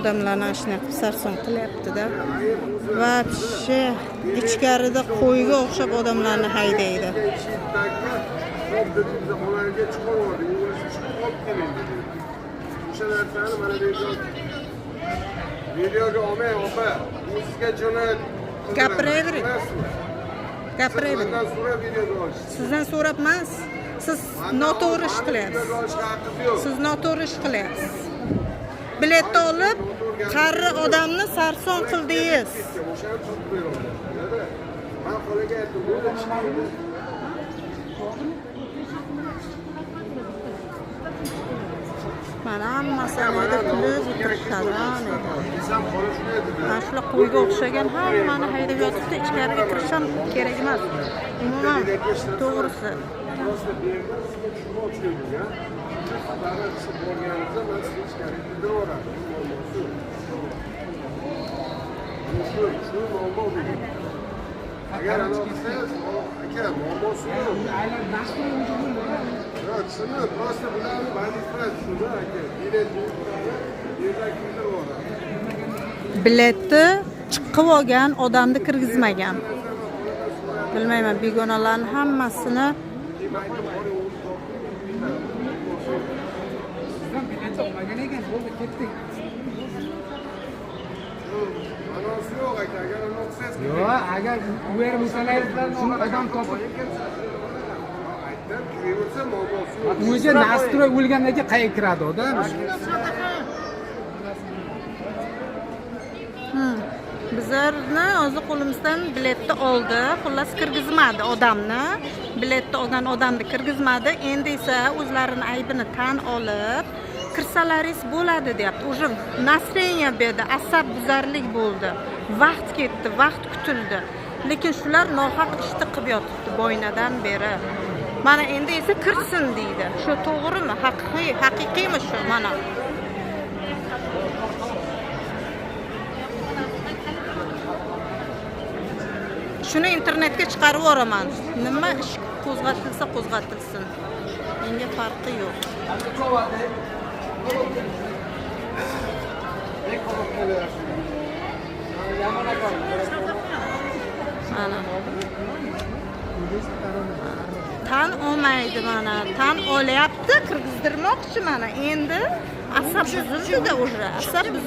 odamlarni shunaqa sarson qilyapti-da. Вообще ichkarida qo'yga o'xshab odamlarni haydaydi. Videoga olmang, opa. Bu sizga jo'nat. Gapiravering. Gapiravering. Sizdan so'rab videoga olish. Sizdan so'rab emas. Siz noto'g'ri ish qilyapsiz. Siz noto'g'ri ish qilyapsiz. Biletni olib, qarri odamni sarson qildingiz. O'shani topib beraman. Men qo'liga aytdim, bo'ldi chiqmaydi. Mana hammasini kulib o'tirishadi. Mana shular qo'yga o'xshagan hammani haydab yotibdi, ichkariga kirish ham kerak emas. Umuman to'g'risi. Agar aloqasiz, aka, muammosi yo'q. Yo'q, shuni просто bularni banditlar shuni aka. Biletni chiqib olgan odamni kirgizmagan. Bilmayman, begonalarning hammasini Yo'q, agar u yer bo'lsalaringizlar, shuni odam topib o'zi nastroy o'lgandan keyin qayerga kiradi odam? bizlarni o'zi qo'limizdan biletni oldi, xullas kirgizmadi odamni. Biletni olgan odamni kirgizmadi. Endi esa o'zlarining aybini tan olib, kirsalaringiz bo'ladi deyapti. Уже настроение berdi, asab buzarlik bo'ldi. Vaqt ketdi, vaqt kutildi. Lekin shular nohaq ishni qilib yotibdi boynadan beri. Mana endi esa kirsin deydi. Shu to'g'rimi? Haqiqiymi shu? Mana shuni internetga chiqarib yuboraman. Nima ish qo'zg'atilsa qo'zg'atilsin. Menga farqi yo'q. Mana. Tan olmaydi mana. Tan olyapti, kirgizdirmoqchi mana. Endi asab buzildi-da уже. Asab buzildi.